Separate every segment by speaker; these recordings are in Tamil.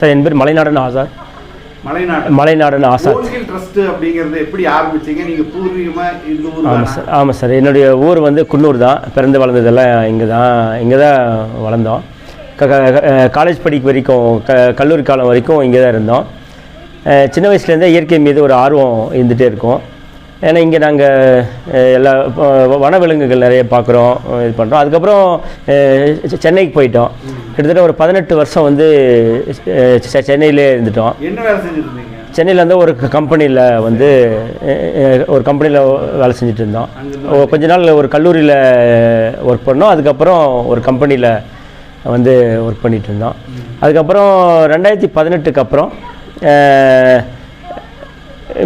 Speaker 1: சார் என் பேர் மலைநாடன் ஆசாத். மலைநாடன் ஆசாத்
Speaker 2: ட்ரஸ்ட் அப்படிங்கிறது எப்படி ஆரம்பிச்சீங்க? நீங்கள் பூர்வீகமாக இந்த ஊர்?
Speaker 1: ஆமாம் சார், என்னுடைய ஊர் வந்து குன்னூர் தான். பிறந்து வளர்ந்ததெல்லாம் இங்கே தான் வளர்ந்தோம். காலேஜ் படிக்க வரைக்கும் கல்லூரி காலம் வரைக்கும் இங்கே தான் இருந்தோம். சின்ன வயசுலேருந்தே இயற்கை மீது ஒரு ஆர்வம் இருந்துகிட்டே இருக்கும். ஏன்னா இங்கே நாங்கள் எல்லா வனவிலங்குகள் நிறைய பார்க்குறோம், இது பண்ணுறோம். அதுக்கப்புறம் சென்னைக்கு போயிட்டோம். கிட்டத்தட்ட ஒரு 18 வருஷம் வந்து சென்னையிலே இருந்துட்டோம்.
Speaker 2: என்ன வேலை செஞ்சுருந்தீங்க?
Speaker 1: சென்னையில் வந்து ஒரு கம்பெனியில் வேலை செஞ்சுட்டு இருந்தோம். கொஞ்ச நாள் ஒரு கல்லூரியில் ஒர்க் பண்ணோம். அதுக்கப்புறம் ஒரு கம்பெனியில் வந்து ஒர்க் பண்ணிகிட்டு இருந்தோம். அதுக்கப்புறம் 2018க்கு அப்புறம்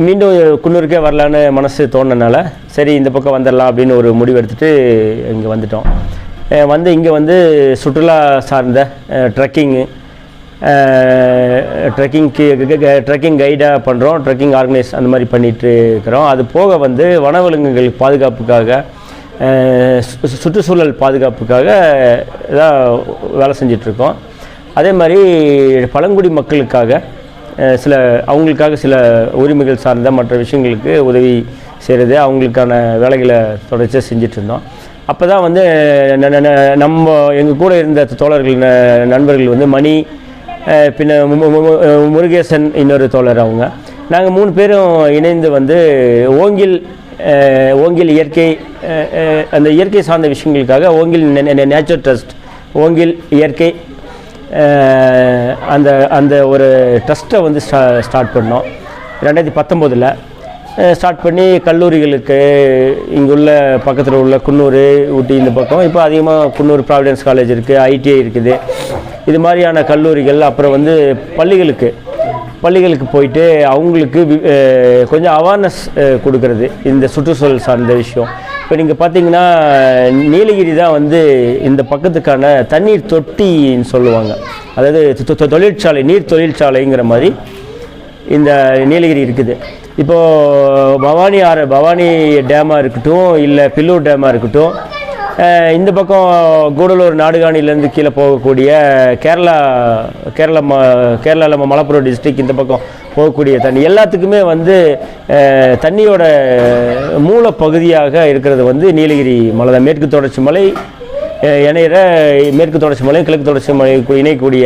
Speaker 1: மீண்டும் குன்னூருக்கே வரலான்னு மனசு தோணுனால சரி இந்த பக்கம் வந்துடலாம் அப்படின்னு ஒரு முடிவு எடுத்துகிட்டு இங்கே வந்துட்டோம். இங்கே வந்து சுற்றுலா சார்ந்த ட்ரெக்கிங் கைடாக பண்ணுறோம், ட்ரெக்கிங் ஆர்கனைஸ் அந்த மாதிரி பண்ணிகிட்டு இருக்கிறோம். அது போக வந்து வனவிலங்குகள் பாதுகாப்புக்காக, சுற்றுச்சூழல் பாதுகாப்புக்காக தான் வேலை செஞ்சிட்ருக்கோம். அதே மாதிரி பழங்குடி மக்களுக்காக அவங்களுக்காக சில உரிமைகள் சார்ந்த மற்ற விஷயங்களுக்கு உதவி செய்கிறது, அவங்களுக்கான வேலைகளை தொடர்ச்சியாக செஞ்சிட்ருந்தோம். அப்போ தான் வந்து நம்ம எங்கள் கூட இருந்த தோழர்கள் நண்பர்கள் வந்து மணி, பின்ன முருகேசன், இன்னொரு தோழர், நாங்கள் 3 பேரும் இணைந்து வந்து ஓங்கில் இயற்கை, அந்த இயற்கை சார்ந்த விஷயங்களுக்காக ஓங்கில் நேச்சர் ட்ரஸ்ட், ஓங்கில் இயற்கை அந்த ஒரு ட்ரஸ்ட்டை வந்து ஸ்டார்ட் பண்ணோம். 2019 ஸ்டார்ட் பண்ணி கல்லூரிகளுக்கு இங்குள்ள பக்கத்தில் உள்ள குன்னூர், ஊட்டி இந்த பக்கம், இப்போ அதிகமாக குன்னூர் ப்ராவிடன்ஸ் காலேஜ் இருக்குது, ITI இருக்குது, இது மாதிரியான கல்லூரிகள். அப்புறம் வந்து பள்ளிகளுக்கு போயிட்டு அவங்களுக்கு கொஞ்சம் அவேர்னஸ் கொடுக்கறது இந்த சுற்றுச்சூழல் சார்ந்த விஷயம். இப்போ நீங்கள் பார்த்தீங்கன்னா நீலகிரி தான் வந்து இந்த பக்கத்துக்கான தண்ணீர் தொட்டின்னு சொல்லுவாங்க. அதாவது நீர் தொழிற்சாலைங்கிற மாதிரி இந்த நீலகிரி இருக்குது. இப்போது பவானி டேமாக இருக்கட்டும், இல்லை பில்லூர் டேமாக இருக்கட்டும், இந்த பக்கம் கூடலூர் நாடுகாணிலேருந்து கீழே போகக்கூடிய கேரளாவில் மலப்புரம் டிஸ்ட்ரிக்ட் இந்த பக்கம் போகக்கூடிய தண்ணி எல்லாத்துக்குமே வந்து தண்ணியோட மூல பகுதியாக இருக்கிறது வந்து நீலகிரி மலை தான். மேற்கு தொடர்ச்சி மலை இணையிற மேற்கு தொடர்ச்சி மலை, கிழக்கு தொடர்ச்சி மலை இணையக்கூடிய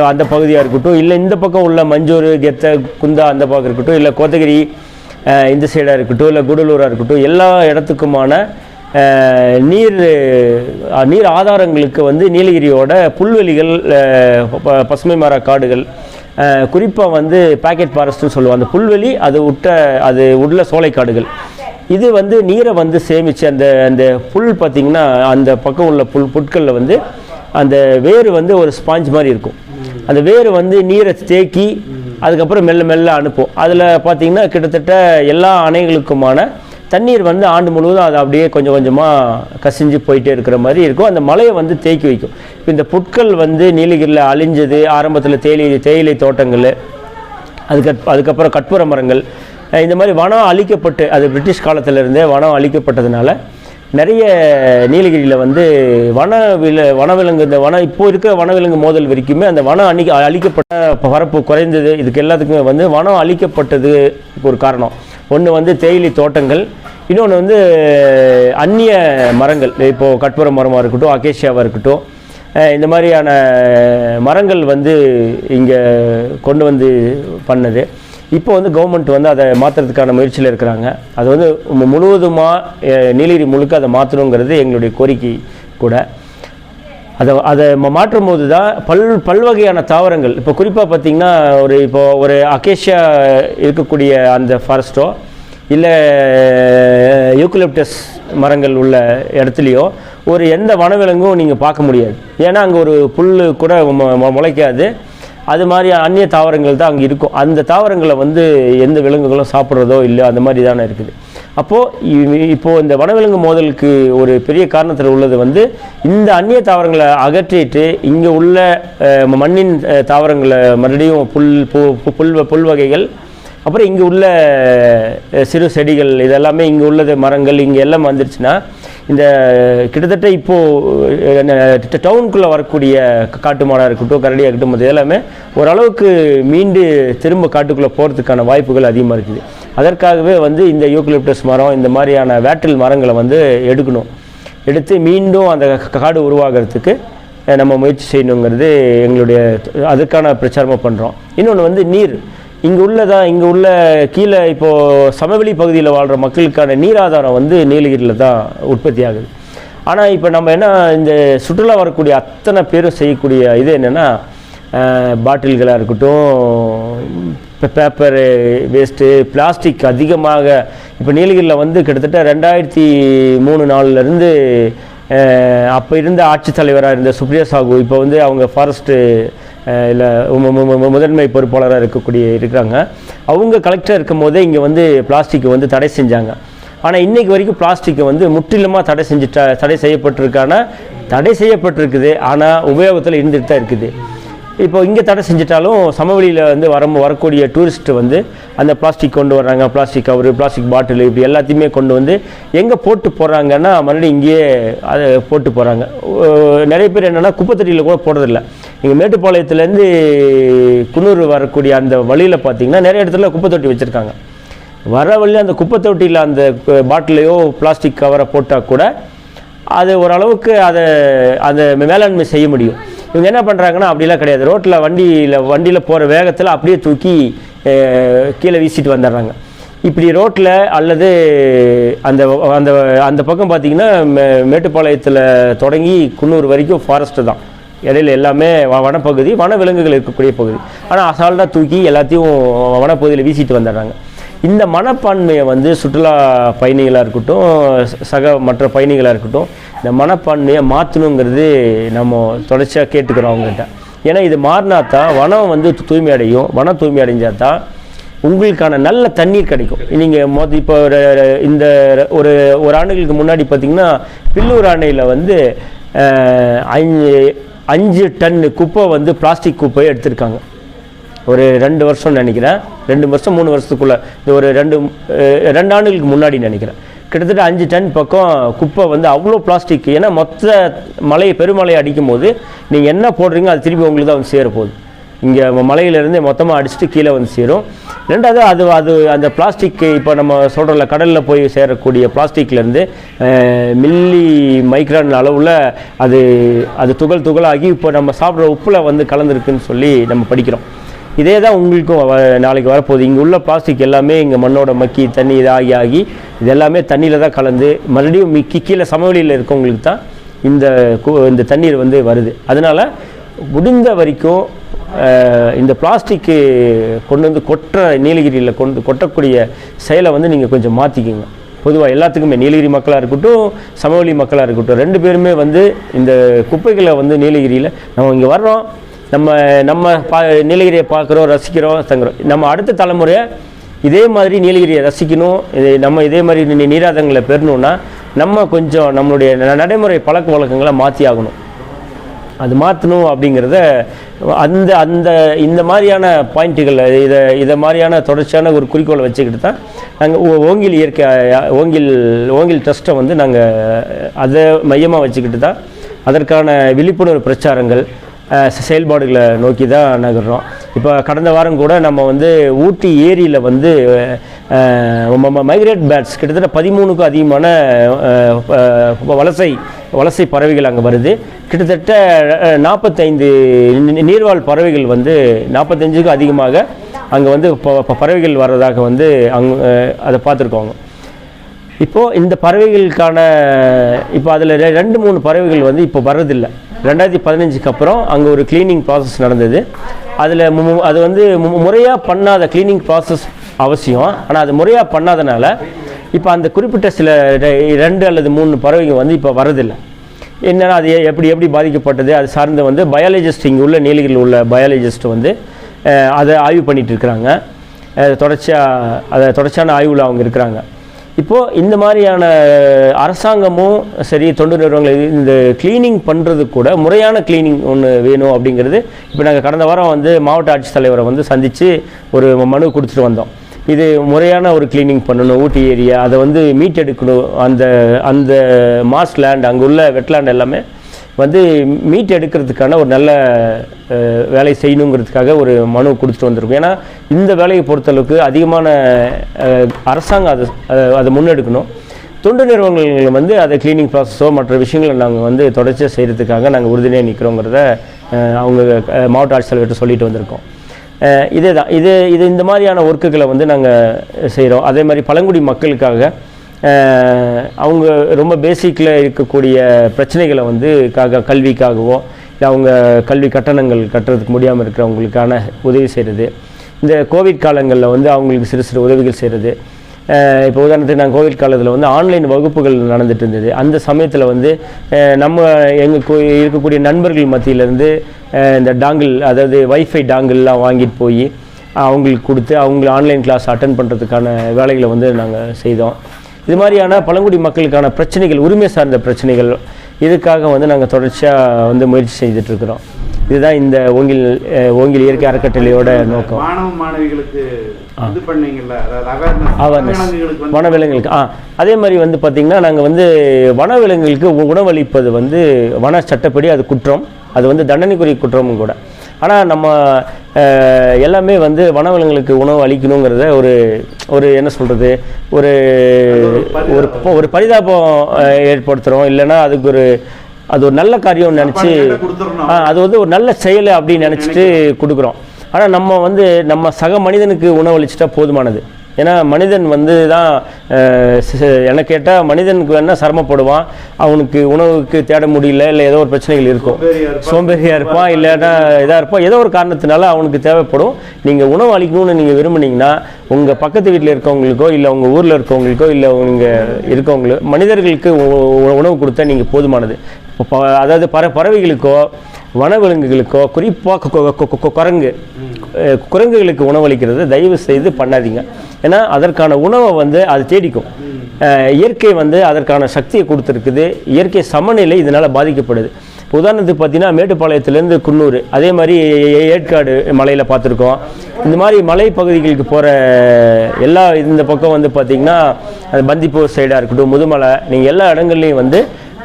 Speaker 1: அந்த பகுதியாக இருக்கட்டும், இல்லை இந்த பக்கம் உள்ள மஞ்சூர், கெத்த, குந்தா அந்த பக்கம் இருக்கட்டும், இல்லை கோத்தகிரி இந்த சைடாக இருக்கட்டும், இல்லை கூடலூராக இருக்கட்டும், எல்லா இடத்துக்குமான நீர் ஆதாரங்களுக்கு வந்து நீலகிரியோட புல்வெளிகள், பசுமை மர காடுகள், குறிப்பாக வந்து பாக்கெட் ஃபாரஸ்ட்னு சொல்லுவோம். அந்த புல்வெளி அது உள்ள சோலைக்காடுகள், இது வந்து நீரை வந்து சேமித்து அந்த புல் பார்த்திங்கன்னா அந்த பக்கம் உள்ள புட்களில் வந்து அந்த வேர் வந்து ஒரு ஸ்பாஞ்ச் மாதிரி இருக்கும். அந்த வேர் வந்து நீரை தேக்கி அதுக்கப்புறம் மெல்ல மெல்ல அனுப்பும். அதில் பார்த்திங்கன்னா கிட்டத்தட்ட எல்லா அணைகளுக்குமான தண்ணீர் வந்து ஆண்டு முழுவதும் அது அப்படியே கொஞ்சம் கொஞ்சமாக கசிஞ்சு போயிட்டே இருக்கிற மாதிரி இருக்கும். அந்த மலையை வந்து தேக்கி வைக்கும். இப்போ இந்த புட்கள் வந்து நீலகிரியில் அழிஞ்சது ஆரம்பத்தில் தேயிலை தோட்டங்கள், அதுக்கப்புறம் கற்பூர மரங்கள், இந்த மாதிரி வனம் அழிக்கப்பட்டு, அது பிரிட்டிஷ் காலத்திலிருந்தே வனம் அழிக்கப்பட்டதுனால நிறைய நீலகிரியில் வந்து வனவிலங்கு இப்போ இருக்கிற வனவிலங்கு மோதல் வரைக்குமே அந்த வனம் அழிக்கப்பட்ட பரப்பு குறைந்தது. இதுக்கு எல்லாத்துக்குமே வந்து வனம் அழிக்கப்பட்டது ஒரு காரணம். ஒன்று வந்து தேயிலை தோட்டங்கள், இன்னொன்று வந்து அந்நிய மரங்கள். இப்போது கற்பூர மரமாக இருக்கட்டும், அகேஷியாவாக இருக்கட்டும், இந்த மாதிரியான மரங்கள் வந்து இங்கே கொண்டு வந்து பண்ணது. இப்போ வந்து கவர்மெண்ட் வந்து அதை மாற்றுறதுக்கான முயற்சியில் இருக்கிறாங்க. அது வந்து முழுவதுமாக நீலகிரி முழுக்க அதை மாற்றணுங்கிறது எங்களுடைய கோரிக்கை கூட. அதை மாற்றும் போது தான் பல்வகையான தாவரங்கள், இப்போ குறிப்பாக பார்த்திங்கன்னா ஒரு அகேஷியா இருக்கக்கூடிய அந்த ஃபாரஸ்ட்டோ, இல்லை யூக்கலிப்டஸ் மரங்கள் உள்ள இடத்துலையோ எந்த வனவிலங்கும் நீங்கள் பார்க்க முடியாது. ஏன்னா அங்கே ஒரு புல் கூட முளைக்காது. அது மாதிரி அந்நிய தாவரங்கள் தான் அங்கே இருக்கும். அந்த தாவரங்களை வந்து எந்த விலங்குகளும் சாப்பிட்றதோ இல்லை, அந்த மாதிரி தானே இருக்குது. இப்போது இந்த வனவிலங்கு மோதலுக்கு ஒரு பெரிய காரணத்தில் உள்ளது வந்து இந்த அந்நிய தாவரங்களை அகற்றிட்டு இங்கே உள்ள மண்ணின் தாவரங்களை மறுபடியும் புல் வகைகள், அப்புறம் இங்கே உள்ள சிறு செடிகள், இதெல்லாமே இங்கே உள்ளது மரங்கள் இங்கே எல்லாம் வந்துருச்சுன்னா இந்த கிட்டத்தட்ட இப்போது டவுனுக்குள்ளே வரக்கூடிய காட்டு மாடாக இருக்கட்டும், கரடியாக இருக்கட்டும், அது எல்லாமே ஓரளவுக்கு மீண்டு திரும்ப காட்டுக்குள்ளே போகிறதுக்கான வாய்ப்புகள் அதிகமாக இருக்குது. அதற்காகவே வந்து இந்த யூக்கலிப்டஸ் மரம், இந்த மாதிரியான வேட்டில் மரங்களை வந்து எடுத்து மீண்டும் அந்த காடு உருவாகிறதுக்கு நம்ம முயற்சி செய்யணுங்கிறது எங்களுடைய அதுக்கான பிரச்சாரமாக பண்ணுறோம். இன்னொன்று வந்து நீர், இங்கே உள்ள கீழே இப்போது சமவெளி பகுதியில் வாழ்கிற மக்களுக்கான நீர் ஆதாரம் வந்து நீலகிரியில் தான் உற்பத்தி ஆகுது. ஆனால் இப்போ நம்ம என்ன, இந்த சுற்றுலா வரக்கூடிய அத்தனை பேரும் செய்யக்கூடிய இது என்னென்னா, பாட்டில்களாக இருக்கட்டும், பேப்பர் வேஸ்ட்டு, பிளாஸ்டிக் அதிகமாக இப்போ நீலகிரியில் வந்து கிட்டத்தட்ட 2003-4 அப்போ இருந்த ஆட்சித்தலைவராக இருந்த சுப்ரியா சாகு இப்போ வந்து அவங்க ஃபாரஸ்ட்டு இல்லை முதன்மை பொறுப்பாளராக இருக்கிறாங்க. அவங்க கலெக்டராக இருக்கும் போதே இங்கே வந்து பிளாஸ்டிக்கை வந்து தடை செஞ்சாங்க. ஆனால் இன்றைக்கு வரைக்கும் பிளாஸ்டிக்கை வந்து முற்றிலுமாக தடை செய்யப்பட்டிருக்குது. ஆனால் உபயோகத்தில் இருந்துட்டு தான் இருக்குது. இப்போ இங்கே தடை செஞ்சிட்டாலும் சமவெளியில் வந்து வரக்கூடிய டூரிஸ்ட்டு வந்து அந்த பிளாஸ்டிக் கொண்டு வர்றாங்க, பிளாஸ்டிக் கவரு, பிளாஸ்டிக் பாட்டில், இப்படி எல்லாத்தையுமே கொண்டு வந்து எங்கே போட்டு போகிறாங்கன்னா மறுபடியும் இங்கேயே அதை போட்டு போகிறாங்க. நிறைய பேர் என்னென்னா குப்பைத்தொட்டியில் கூட போடுறதில்ல. இங்கே மேட்டுப்பாளையத்துலேருந்து குன்னூர் வரக்கூடிய அந்த வழியில் பார்த்திங்கன்னா நிறைய இடத்துல குப்பைத்தொட்டி வச்சுருக்காங்க. வர வழியில் அந்த குப்பைத்தொட்டியில் அந்த பாட்டிலையோ பிளாஸ்டிக் கவரை போட்டால் கூட அது ஓரளவுக்கு அதை மேலாண்மை செய்ய முடியும். இவங்க என்ன பண்ணுறாங்கன்னா அப்படிலாம் கிடையாது. ரோட்டில் வண்டியில் போகிற வேகத்தில் அப்படியே தூக்கி கீழே வீசிட்டு வந்துடுறாங்க. இப்படி ரோட்டில் அல்லது அந்த அந்த அந்த பக்கம் பார்த்திங்கன்னா மேட்டுப்பாளையத்தில் தொடங்கி குன்னூர் வரைக்கும் ஃபாரஸ்ட்டு தான். இடையில எல்லாமே வனப்பகுதி, வனவிலங்குகள் இருக்கக்கூடிய பகுதி. ஆனால் அசால்ட்டாக தூக்கி எல்லாத்தையும் வனப்பகுதியில் வீசிட்டு வந்துடுறாங்க. இந்த மனப்பான்மையை வந்து சுற்றுலா பயணிகளாக இருக்கட்டும், மற்ற பயணிகளாக இருக்கட்டும், இந்த மனப்பான்மையை மாற்றணுங்கிறது நம்ம தொடர்ச்சியாக கேட்டுக்கிறோம் அவங்ககிட்ட. ஏன்னா இது மாறினா தான் வனம் வந்து தூய்மை அடையும். வனம் தூய்மை அடைஞ்சால் தான் உங்களுக்கான நல்ல தண்ணீர் கிடைக்கும். நீங்கள் இப்போ இந்த ஒரு ஆண்டுகளுக்கு முன்னாடி பார்த்திங்கன்னா பில்லூர் அணையில் வந்து 5 டன் குப்பை வந்து பிளாஸ்டிக் குப்பையை எடுத்திருக்காங்க. ஒரு 2 வருஷம் நினைக்கிறேன், 2 வருஷம் 3 வருஷத்துக்குள்ளே, இந்த ஒரு 2 ஆண்டுகளுக்கு முன்னாடி நினைக்கிறேன். கிட்டத்தட்ட 5 டன் பக்கம் குப்பை வந்து அவ்வளோ பிளாஸ்டிக். ஏன்னா மொத்த பெருமழையை அடிக்கும் போது நீங்கள் என்ன போடுறீங்க அது திருப்பி உங்களுக்கு தான் வந்து சேரப்போகுது. இங்கே மலையிலேருந்து மொத்தமாக அடிச்சுட்டு கீழே வந்து சேரும். ரெண்டாவது அது அந்த பிளாஸ்டிக் இப்போ நம்ம சொல்கிறோம்ல, கடலில் போய் சேரக்கூடிய பிளாஸ்டிக்லேருந்து மில்லி மைக்ரான் அளவில் அது துகளாகி இப்போ நம்ம சாப்பிட்ற உப்பில் வந்து கலந்துருக்குன்னு சொல்லி நம்ம படிக்கிறோம். இதே தான் உங்களுக்கும் நாளைக்கு வரப்போகுது. இங்கே உள்ள பிளாஸ்டிக் எல்லாமே இங்கே மண்ணோட மக்கி தண்ணி ஆகி இது எல்லாமே தண்ணியில் தான் கலந்து மறுபடியும் கீழே சமவெளியில் இருக்கவங்களுக்கு தான் இந்த தண்ணீர் வந்து வருது. அதனால் முடிந்த வரைக்கும் இந்த பிளாஸ்டிக்கு கொண்டு வந்து நீலகிரியில் கொட்டக்கூடிய செயலை வந்து நீங்கள் கொஞ்சம் மாற்றிக்கிங்க. பொதுவாக எல்லாத்துக்குமே நீலகிரி மக்களாக இருக்கட்டும், சமவெளி மக்களாக இருக்கட்டும், 2 பேருமே வந்து இந்த குப்பைகளை வந்து நீலகிரியில் நம்ம இங்கே வர்றோம், நம்ம நீலகிரியை பார்க்குறோம், ரசிக்கிறோம், தங்குறோம். நம்ம அடுத்த தலைமுறையை இதே மாதிரி நீலகிரியை ரசிக்கணும், இதே மாதிரி நீராதங்களை பெறணும்னா நம்ம கொஞ்சம் நம்மளுடைய நடைமுறை பழக்க வழக்கங்களை மாற்றி ஆகணும். அது மாற்றணும் அப்படிங்கிறத இந்த மாதிரியான பாயிண்ட்டுகள் இதை மாதிரியான தொடர்ச்சியான ஒரு குறிக்கோளை வச்சுக்கிட்டு தான் நாங்கள் ஓங்கில் ட்ரஸ்ட்டை வந்து நாங்கள் அதை மையமாக வச்சுக்கிட்டு தான் அதற்கான விழிப்புணர்வு பிரச்சாரங்கள் செயல்பாடுகளை நோக்கி தான் நகர்றோம். இப்போ கடந்த வாரம் கூட நம்ம வந்து ஊட்டி ஏரியில் வந்து மைக்ரேட் பேர்ட்ஸ் கிட்டத்தட்ட 13க்கும் அதிகமான வலசை பறவைகள் அங்கே வருது. கிட்டத்தட்ட 45 நீர்வாழ் பறவைகள் வந்து 45க்கும் அதிகமாக அங்கே வந்து பறவைகள் வர்றதாக வந்து அதை பார்த்துருக்கோங்க. இப்போது இந்த பறவைகளுக்கான இப்போ அதில் 2-3 பறவைகள் வந்து இப்போ வர்றதில்லை. 2015க்கு அப்புறம் அங்கே ஒரு கிளீனிங் ப்ராசஸ் நடந்தது. அது வந்து முறையாக பண்ணாத கிளீனிங் ப்ராசஸ் அவசியம். ஆனால் அது முறையாக பண்ணாதனால இப்போ அந்த குறிப்பிட்ட சில 2 அல்லது 3 பறவைகள் வந்து இப்போ வரதில்லை. என்னென்னா அது எப்படி பாதிக்கப்பட்டது அது சார்ந்த வந்து பயாலஜிஸ்ட், இங்கே உள்ள நீலகிரியில் உள்ள பயாலஜிஸ்ட் வந்து அதை ஆய்வு பண்ணிகிட்டு இருக்கிறாங்க. தொடர்ச்சியான ஆய்வில் அவங்க இருக்கிறாங்க. இப்போது இந்த மாதிரியான அரசாங்கமும் சரி, தொண்டு நிறுவனங்கள் இந்த கிளீனிங் பண்ணுறது கூட முறையான கிளீனிங் ஒன்று வேணும் அப்படிங்கிறது இப்போ நாங்கள் கடந்த வாரம் வந்து மாவட்ட ஆட்சித்தலைவரை வந்து சந்தித்து ஒரு மனு கொடுத்துட்டு வந்தோம். இது முறையான ஒரு கிளீனிங் பண்ணணும். ஊட்டி ஏரியா அதை வந்து மீட்டெடுக்கணும். அந்த அந்த மாஸ் லேண்ட் அங்கே உள்ள வெட்லேண்ட் எல்லாமே வந்து மீட் எடுக்கிறதுக்கான ஒரு நல்ல வேலை செய்யணுங்கிறதுக்காக ஒரு மனு கொடுத்துட்டு வந்திருக்கோம். ஏன்னா இந்த வேலையை பொறுத்தளவுக்கு அதிகமான அரசாங்கம் அதை முன்னெடுக்கணும். தொண்டு நிறுவனங்கள் வந்து அதை கிளீனிங் ப்ராசஸோ மற்ற விஷயங்களை நாங்கள் வந்து தொடர்ச்சியாக செய்கிறதுக்காக நாங்கள் உறுதுணையாக நிற்கிறோங்கிறத அவங்க மாவட்ட ஆட்சியாளர்கிட்ட சொல்லிட்டு வந்திருக்கோம். இதே தான் இது இந்த மாதிரியான ஒர்க்குகளை வந்து நாங்கள் செய்கிறோம். அதே மாதிரி பழங்குடி மக்களுக்காக அவங்க ரொம்ப பேசிக்கில் இருக்கக்கூடிய பிரச்சனைகளை வந்து கல்விக்காகவோ இல்லை அவங்க கல்வி கட்டணங்கள் கட்டுறதுக்கு முடியாமல் இருக்கிறவங்களுக்கான உதவி செய்கிறது. இந்த கோவிட் காலங்களில் வந்து அவங்களுக்கு சிறு சிறு உதவிகள் செய்கிறது. இப்போ உதாரணத்துக்கு நாங்கள் கோவிட் காலத்தில் வந்து ஆன்லைன் வகுப்புகள் நடந்துட்டு இருந்தது. அந்த சமயத்தில் வந்து நம்ம எங்கள் இருக்கக்கூடிய நண்பர்கள் மத்தியிலேருந்து இந்த டாங்கிள், அதாவது வைஃபை டாங்கிள்லாம் வாங்கிட்டு போய் அவங்களுக்கு கொடுத்து அவங்க ஆன்லைன் கிளாஸ் அட்டன் பண்ணுறதுக்கான வேலைகளை வந்து நாங்கள் செய்தோம். இது மாதிரியான பழங்குடி மக்களுக்கான பிரச்சனைகள், உரிமை சார்ந்த பிரச்சனைகள், இதுக்காக வந்து நாங்கள் தொடர்ச்சியாக வந்து முயற்சி செய்துட்ருக்கிறோம். இதுதான் இந்த ஓங்கில் இயற்கை அறக்கட்டளையோட நோக்கம்.
Speaker 2: மாணவ மாணவிகளுக்கு
Speaker 1: வனவிலங்குகளுக்கு அதே மாதிரி வந்து பார்த்திங்கன்னா நாங்கள் வந்து வனவிலங்குகளுக்கு உணவளிப்பது வந்து வன சட்டப்படி அது குற்றம், அது வந்து தண்டனைக்குரிய குற்றமும் கூட. ஆனால் நம்ம எல்லாமே வந்து வனவிலங்குகளுக்கு உணவு அளிக்கணுங்கிறத ஒரு என்ன சொல்கிறது, ஒரு பரிதாபம் ஏற்படுத்துகிறோம். இல்லைன்னா அதுக்கு அது ஒரு நல்ல காரியம் நினச்சி அது வந்து ஒரு நல்ல செயல் அப்படின்னு நினச்சிட்டு கொடுக்குறோம். ஆனால் நம்ம வந்து நம்ம சக மனிதனுக்கு உணவளிச்சிட்டா போதுமானது. ஏன்னா மனிதன் வந்து தான் எனக்கு கேட்டால் மனிதனுக்கு வேணால் சிரமப்படுவான், அவனுக்கு உணவுக்கு தேட முடியல, இல்லை ஏதோ ஒரு பிரச்சனைகள் இருக்கும், சோம்பேறியாக இருப்பான், இல்லைன்னா இதாக இருப்பான், ஏதோ ஒரு காரணத்தினால அவனுக்கு தேவைப்படும். நீங்கள் உணவு அளிக்கணும்னு நீங்கள் விரும்புனீங்கன்னா உங்கள் பக்கத்து வீட்டில் இருக்கவங்களுக்கோ இல்லை உங்கள் ஊரில் இருக்கவங்களுக்கோ இல்லை நீங்கள் இருக்கவங்களுக்கோ மனிதர்களுக்கு உணவு கொடுத்தா நீங்கள் போதுமானது. அதாவது பறவைகளுக்கோ வனவிலங்குகளுக்கோ குறிப்பாக குரங்குகளுக்கு உணவளிக்கிறது தயவு செய்து பண்ணாதீங்க. ஏன்னா அதற்கான உணவை வந்து அது தேடிக்கும். இயற்கை வந்து அதற்கான சக்தியை கொடுத்துருக்குது. இயற்கை சமநிலை இதனால் பாதிக்கப்படுது. உதாரணத்துக்கு பார்த்தீங்கன்னா மேட்டுப்பாளையத்துலேருந்து குன்னூர், அதே மாதிரி ஏற்காடு மலையில் பார்த்துருக்கோம். இந்த மாதிரி மலை பகுதிகளுக்கு போகிற எல்லா இந்த பக்கம் வந்து பார்த்திங்கன்னா அது பந்திப்பூர் சைடாக இருக்கட்டும், முதுமலை, நீங்கள் எல்லா இடங்கள்லையும் வந்து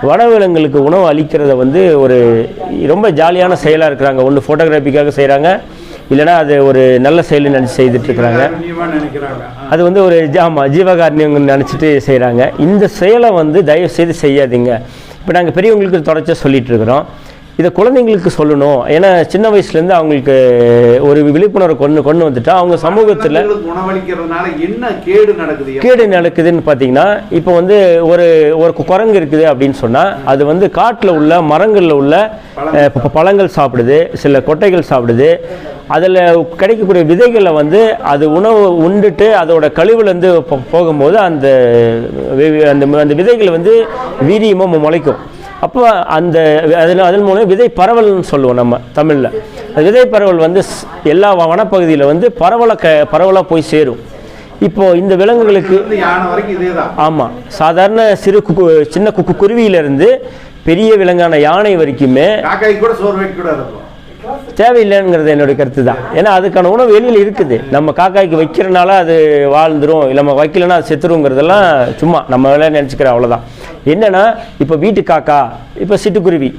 Speaker 1: வனவிலங்குகளுக்கு உணவு அளிக்கிறத வந்து ஒரு ரொம்ப ஜாலியான செயலாக இருக்கிறாங்க. ஒன்று ஃபோட்டோகிராஃபிக்காக செய்கிறாங்க, இல்லைனா அது ஒரு நல்ல செயல் நினச்சி செய்துட்ருக்குறாங்க. அது வந்து ஒரு ஜீவகாரணியம் நினச்சிட்டு செய்கிறாங்க. இந்த செயலை வந்து தயவு செய்து செய்யாதீங்க. இப்போ நாங்கள் பெரியவங்களுக்கு தொடர்ச்சியாக சொல்லிகிட்டு இருக்கிறோம், இதை குழந்தைங்களுக்கு சொல்லணும். ஏன்னா சின்ன வயசுலேருந்து அவங்களுக்கு ஒரு விழிப்புணர்வு கொண்டு வந்துட்டா அவங்க சமூகத்தில்
Speaker 2: உணவளிக்கிறதுனால என்ன
Speaker 1: கேடு நடக்குதுன்னு பார்த்தீங்கன்னா, இப்போ வந்து ஒரு குரங்கு இருக்குது அப்படின்னு சொன்னால் அது வந்து காட்டில் உள்ள மரங்களில் உள்ள பழங்கள் சாப்பிடுது, சில கொட்டைகள் சாப்பிடுது. அதில் கிடைக்கக்கூடிய விதைகளை வந்து அது உணவு உண்டுட்டு அதோட கழிவுலேருந்து போகும்போது அந்த அந்த விதைகள் வந்து வீரியமாக முளைக்கும். அப்போ அதன் மூலம் விதை பரவல்னு சொல்லுவோம் நம்ம தமிழில். விதை பரவல் வந்து எல்லா வனப்பகுதியில் வந்து பரவலாக போய் சேரும். இப்போது இந்த விலங்குகளுக்கு ஆமாம், சாதாரண சின்ன குருவியிலிருந்து பெரிய விலங்கான யானை வரைக்குமே தேவையில்லைங்கிறது என்னுடைய கருத்து தான். ஏன்னா அதுக்கான உணவு வெளியில் இருக்குது. நம்ம காக்காய்க்கு வைக்கிறனால அது வாழ்ந்துடும், இல்லை நம்ம வைக்கலன்னா அது செத்துருங்கிறதெல்லாம் சும்மா நம்ம வேலை நினச்சிக்கிறோம், அவ்வளோதான். என்னென்னா இப்போ வீட்டு காக்கா, இப்போ சிட்டுக்குருவி,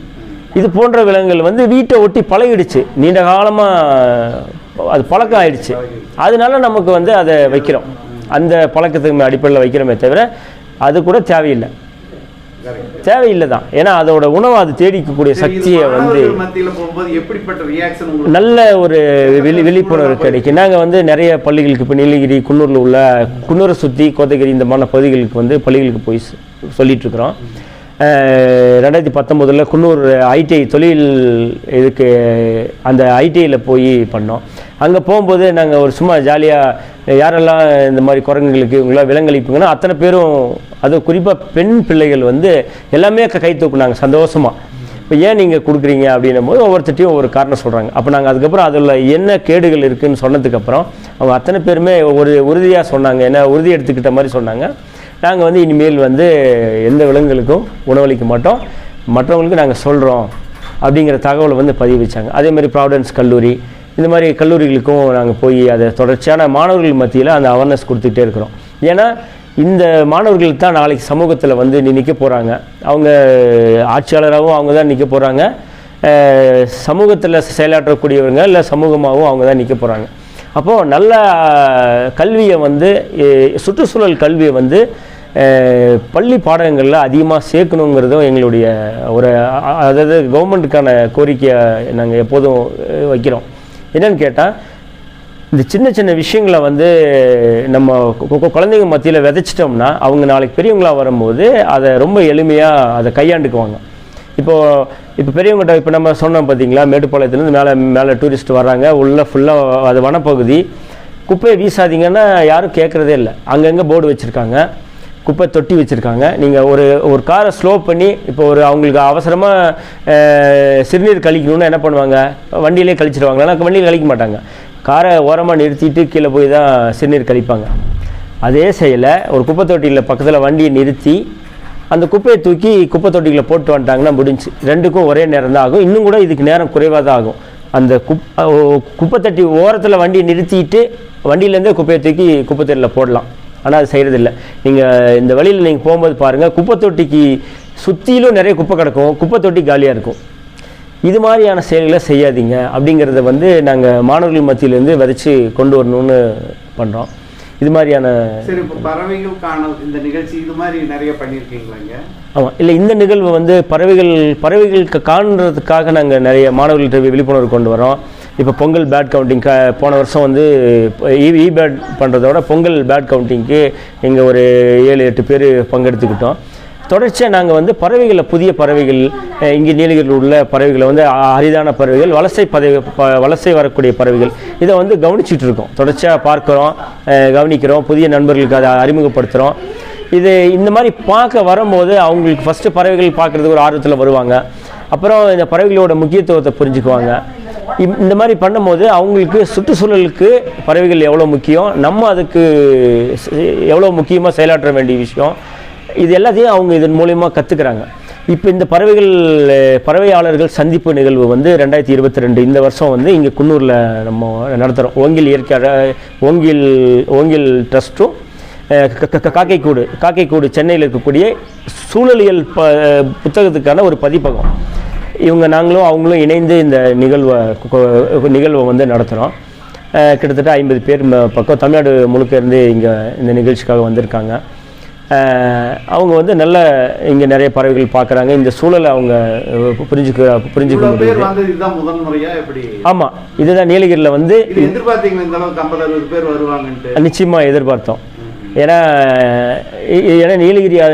Speaker 1: இது போன்ற விலங்குகள் வந்து வீட்டை ஒட்டி பழகிடுச்சு, நீண்ட காலமாக அது பழக்கம் ஆயிடுச்சு. அதனால நமக்கு வந்து அதை வைக்கிறோம், அந்த பழக்கத்துக்கு அடிப்படையில் வைக்கிறோமே தவிர அது கூட தேவையில்லை தான். ஏன்னா அதோட உணவு அது தேடிக்கக்கூடிய சக்தியை வந்து நல்ல ஒரு விழிப்புணர்வு கிடைக்கும். நாங்கள் வந்து நிறைய பள்ளிகளுக்கு இப்போ நீலகிரி, குன்னூரை சுற்றி கோத்தகிரி இந்த மாதிரி பகுதிகளுக்கு வந்து பள்ளிகளுக்கு போய் சொல்லிகிட்ருக்குறோம். 2019 குன்னூர் ஐடிஐ தொழில் இதுக்கு அந்த ஐடிஐயில் போய் பண்ணோம். அங்கே போகும்போது நாங்கள் ஒரு சும்மா ஜாலியாக யாரெல்லாம் இந்த மாதிரி குரங்குகளுக்கு இவங்களாம் விலங்களிப்புங்கன்னா அத்தனை பேரும், அது குறிப்பாக பெண் பிள்ளைகள் வந்து எல்லாமே கை தூக்குனாங்க சந்தோஷமாக. இப்போ ஏன் நீங்கள் கொடுக்குறீங்க அப்படின்னும் போது ஒவ்வொருத்தையும் ஒவ்வொரு காரணம் சொல்கிறாங்க. அப்போ நாங்கள் அதுக்கப்புறம் அதில் என்ன கேடுகள் இருக்குதுன்னு சொன்னதுக்கப்புறம் அவங்க அத்தனை பேருமே உறுதியாக சொன்னாங்க, என்ன உறுதி எடுத்துக்கிட்ட மாதிரி சொன்னாங்க. நாங்கள் வந்து இனிமேல் வந்து எந்த விலங்குகளுக்கும் உணவளிக்க மாட்டோம், மற்றவங்களுக்கு நாங்கள் சொல்கிறோம் அப்படிங்கிற தகவலை வந்து பதிவு வச்சாங்க. அதேமாதிரி ப்ராவிடன்ஸ் கல்லூரி, இந்த மாதிரி கல்லூரிகளுக்கும் நாங்கள் போய் அதை தொடர்ச்சியான மாணவர்கள் மத்தியில் அந்த அவேர்னஸ் கொடுத்துக்கிட்டே இருக்கிறோம். ஏன்னா இந்த மாணவர்கள் தான் நாளைக்கு சமூகத்தில் வந்து நிற்க போகிறாங்க. அவங்க ஆட்சியாளராகவும் அவங்க தான் நிற்க போகிறாங்க, சமூகத்தில் செயலாற்றக்கூடியவங்க இல்லை சமூகமாகவும் அவங்க தான் நிற்க போகிறாங்க. அப்போது நல்ல கல்வியை வந்து சுற்றுச்சூழல் கல்வியை வந்து பள்ளி பாடங்களில் அதிகமாக சேர்க்கணுங்கிறதும் எங்களுடைய ஒரு அதாவது கவர்மெண்ட்டுக்கான கோரிக்கையை நாங்கள் எப்போதும் வைக்கிறோம். என்னன்னு கேட்டால் இந்த சின்ன சின்ன விஷயங்களை வந்து நம்ம குழந்தைங்க மத்தியில் விதைச்சிட்டோம்னா அவங்க நாளைக்கு பெரியவங்களாக வரும்போது அதை ரொம்ப எளிமையாக அதை கையாண்டுக்குவாங்க. இப்போ பெரியவங்கள்ட்ட இப்போ நம்ம சொன்னோம் பார்த்தீங்களா, மேட்டுப்பாளையத்துலேருந்து மேலே டூரிஸ்ட் வர்றாங்க, உள்ள ஃபுல்லாக அது வனப்பகுதி, குப்பையை வீசாதீங்கன்னா யாரும் கேட்குறதே இல்லை. அங்கங்கே போர்டு வச்சுருக்காங்க, குப்பை தொட்டி வச்சுருக்காங்க. நீங்கள் ஒரு காரை ஸ்லோ பண்ணி இப்போ அவங்களுக்கு அவசரமாக சிறுநீர் கழிக்கணும்னு என்ன பண்ணுவாங்க, வண்டியிலே கழிச்சிடுவாங்க. ஆனால் வண்டியில் கழிக்க மாட்டாங்க, காரை ஓரமாக நிறுத்திட்டு கீழே போய் தான் சிறுநீர் கழிப்பாங்க. அதே செயலை ஒரு குப்பை தொட்டியில் பக்கத்தில் வண்டியை நிறுத்தி அந்த குப்பையை தூக்கி குப்பை தொட்டிகளை போட்டு வந்துட்டாங்கன்னா முடிஞ்சு. ரெண்டுக்கும் ஒரே நேரம் தான் ஆகும். இன்னும் கூட இதுக்கு நேரம் குறைவாக தான் ஆகும். அந்த குப்பை தொட்டி ஓரத்தில் வண்டியை நிறுத்திட்டு வண்டியிலேருந்தே குப்பையை தூக்கி குப்பை தொட்டியில் போடலாம். ஆனால் அது செய்கிறதில்ல. நீங்கள் இந்த வழியில் நீங்கள் போகும்போது பாருங்கள், குப்பை தொட்டிக்கு சுற்றிலும் நிறைய குப்பை கிடக்கும், குப்பை தொட்டி காலியாக இருக்கும். இது மாதிரியான செயல்களை செய்யாதீங்க அப்படிங்கிறத வந்து நாங்கள் மாணவர்கள் மத்தியிலேருந்து விதைச்சி கொண்டு வரணும்னு பண்ணுறோம். இது மாதிரியான
Speaker 2: சரி, இப்போ பறவைகளுக்கான இந்த நிகழ்ச்சி இது மாதிரி நிறைய பண்ணியிருக்கீங்களாங்க?
Speaker 1: ஆமாம், இல்லை இந்த நிகழ்வு வந்து பறவைகளுக்கு காணுறதுக்காக நாங்கள் நிறைய மாணவர்கள்ட்ட விழிப்புணர்வு கொண்டு வரோம். இப்போ பொங்கல் பேட் கவுண்டிங் போன வருஷம் வந்து பேட் பண்ணுறதோட பொங்கல் பேட் கவுண்டிங்க்கு எங்கள் ஒரு 7-8 பேர் பங்கெடுத்துக்கிட்டோம். தொடர்ச்சியாக நாங்கள் வந்து பறவைகளை, புதிய பறவைகள், இங்கே நீலகிரியில் உள்ள பறவைகளை வந்து அரிதான பறவைகள், வலசை வரக்கூடிய பறவைகள், இதை வந்து கவனிச்சிட்டு இருக்கோம். தொடர்ச்சியாக பார்க்குறோம், கவனிக்கிறோம், புதிய நண்பர்களுக்கு அதை அறிமுகப்படுத்துகிறோம். இந்த மாதிரி பார்க்க வரும்போது அவங்களுக்கு ஃபஸ்ட்டு பறவைகள் பார்க்குறதுக்கு ஒரு ஆர்வத்தில் வருவாங்க. அப்புறம் இந்த பறவைகளோட முக்கியத்துவத்தை புரிஞ்சுக்குவாங்க. இந்த மாதிரி பண்ணும்போது அவங்களுக்கு சுற்றுச்சூழலுக்கு பறவைகள் எவ்வளோ முக்கியம், நம்ம அதுக்கு எவ்வளோ முக்கியமாக செயலாற்ற வேண்டிய விஷயம், இது எல்லாத்தையும் அவங்க இதன் மூலயமா கற்றுக்குறாங்க. இப்போ இந்த பறவையாளர்கள் சந்திப்பு நிகழ்வு வந்து 2022 இந்த வருஷம் வந்து இங்கே குன்னூரில் நம்ம நடத்துகிறோம். ஓங்கில் ட்ரஸ்ட்டும் காக்கைக்கூடு சென்னையில் இருக்கக்கூடிய சூழலியல் புத்தகத்துக்கான ஒரு பதிப்பகம், நாங்களும் அவங்களும் இணைந்து இந்த நிகழ்வை வந்து நடத்துகிறோம். கிட்டத்தட்ட 50 பேர் பக்கம் தமிழ்நாடு முழுக்க இருந்து இங்கே இந்த நிகழ்ச்சிக்காக வந்திருக்காங்க. அவங்க வந்து நல்ல இங்கே நிறைய பறவைகள் பார்க்குறாங்க. இந்த சூழலை அவங்க புரிஞ்சுக்க முடியுது. ஆமாம், இதுதான் நீலகிரியில் வந்து நிச்சயமாக எதிர்பார்த்தோம். ஏன்னா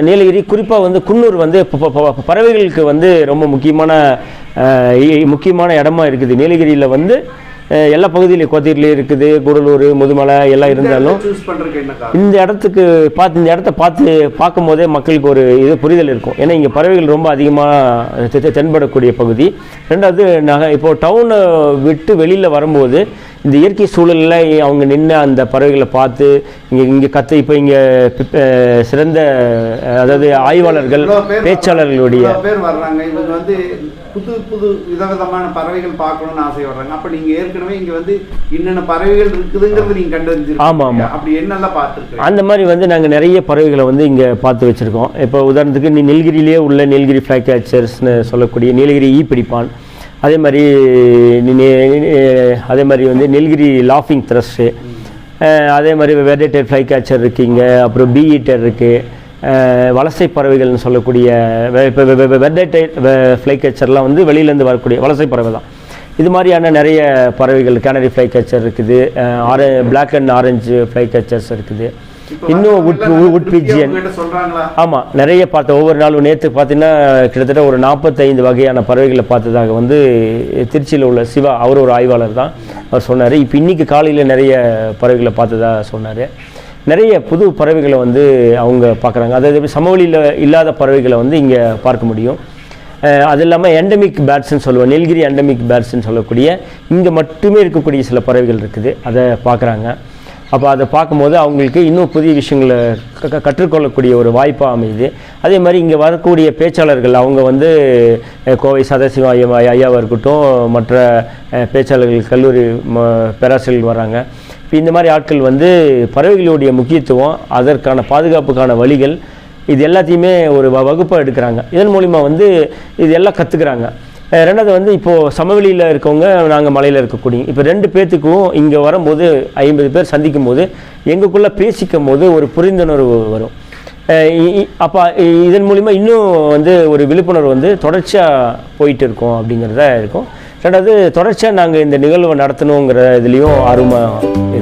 Speaker 1: நீலகிரி குறிப்பாக வந்து குன்னூர் வந்து பறவைகளுக்கு வந்து ரொம்ப முக்கியமான இடமா இருக்குது. நீலகிரியில் வந்து எல்லா பகுதியிலையும் கோத்தகிரிலையும் இருக்குது, கூடலூர், முதுமலை எல்லாம் இருந்தாலும் இந்த இடத்த பார்க்கும் போதே மக்களுக்கு ஒரு புரிதல் இருக்கும். ஏன்னா இங்கே பறவைகள் ரொம்ப அதிகமாக தென்படக்கூடிய பகுதி. ரெண்டாவது இப்போ டவுனை விட்டு வெளியில் வரும்போது இந்த இயற்கை சூழலில் அவங்க நின்று அந்த பறவைகளை பார்த்து இங்கே இப்போ இங்கே சிறந்த அதாவது ஆய்வாளர்கள், பேச்சாளர்களுடைய
Speaker 2: பேர் வர்றாங்க. இவங்க வந்து புது விதவிதமான பறவைகள் பார்க்கணும்னு ஆசை வர்றாங்க. அப்ப நீங்க ஏற்கனவே இங்க வந்து இன்னென்ன பறவைகள் இருக்குதுங்கிறது நீங்க கண்டறிஞ்சிருக்கீங்க.
Speaker 1: ஆமாம்,
Speaker 2: அப்படி என்னெல்லாம் பார்த்துருக்கீங்க?
Speaker 1: அந்த மாதிரி வந்து நாங்கள் நிறைய பறவைகளை வந்து இங்கே பார்த்து வச்சுருக்கோம். இப்போ உதாரணத்துக்கு நீலகிரியிலே உள்ள நீலகிரி ஃப்ளாக் கேச்சர்ஸ்னு சொல்லக்கூடிய நீலகிரி ஈப்பிடிப்பான், அதே மாதிரி வந்து நீலகிரி லாஃபிங் த்ரஸ்ட்டு, அதே மாதிரி வெர்டேட்டட் ஃப்ளை கேச்சர் இருக்குங்க, அப்புறம் பீ ஈட்டர் இருக்குது, வலசை பறவைகள்னு சொல்லக்கூடிய இப்போ வெர்டேட்டட் ஃப்ளை கேச்சர்லாம் வந்து வெளியிலேருந்து வரக்கூடிய வலசை பறவை தான். இது மாதிரியான நிறைய பறவைகள், கேனரி ஃப்ளை கேச்சர் இருக்குது, black and orange flycatchers இருக்குது, இன்னும் உட் பிஜியன். ஆமாம், நிறைய பார்த்தேன். ஒவ்வொரு நாளும் நேற்று பார்த்தீங்கன்னா கிட்டத்தட்ட ஒரு 45 வகையான பறவைகளை பார்த்ததாக வந்து திருச்சியில் உள்ள சிவா, அவர் ஒரு ஆய்வாளர் தான், அவர் சொன்னார். இப்போ இன்றைக்கி காலையில் நிறைய பறவைகளை பார்த்ததாக சொன்னார். நிறைய புது பறவைகளை வந்து அவங்க பார்க்குறாங்க. அதாவது சமவெளியில் இல்லாத பறவைகளை வந்து இங்கே பார்க்க முடியும். அது இல்லாமல் எண்டமிக் பேர்ட்ஸ்ன்னு சொல்லுவோம், நீலகிரி எண்டமிக் பேர்ட்ஸ்ன்னு சொல்லக்கூடிய இங்கே மட்டுமே இருக்கக்கூடிய சில பறவைகள் இருக்குது, அதை பார்க்குறாங்க. அப்போ அதை பார்க்கும்போது அவங்களுக்கு இன்னும் புதிய விஷயங்களை கற்றுக்கொள்ளக்கூடிய ஒரு வாய்ப்பாக அமையுது. அதே மாதிரி இங்கே வரக்கூடிய பேச்சாளர்கள் அவங்க வந்து கோவை சதாசிவம் ஐயாவாக இருக்கட்டும், மற்ற பேச்சாளர்கள் கல்லூரி பேராசிரியர்கள் வராங்க. இப்போ இந்த மாதிரி ஆட்கள் வந்து பறவைகளுடைய முக்கியத்துவம், அதற்கான பாதுகாப்புக்கான வழிகள், இது எல்லாத்தையுமே ஒரு வகுப்பாக எடுக்கிறாங்க. இதன் மூலிமா வந்து இது எல்லாம் கற்றுக்குறாங்க. ரெண்டாவது வந்து இப்போது சமவெளியில் இருக்கவங்க, நாங்கள் மலையில் இருக்கக்கூடிய, இப்போ 2 பேர்த்துக்கும் இங்கே வரும்போது 50 பேர் சந்திக்கும் போது எங்களுக்குள்ளே பேசிக்கும் போது ஒரு புரிந்துணர்வு வரும். அப்போ இதன் மூலிமா இன்னும் வந்து ஒரு விழிப்புணர்வு வந்து தொடர்ச்சியாக போயிட்டு இருக்கோம் அப்படிங்கிறத இருக்கும். ரெண்டாவது தொடர்ச்சியாக நாங்கள் இந்த நிகழ்வை நடத்தணுங்கிற இதுலேயும் ஆர்வமாக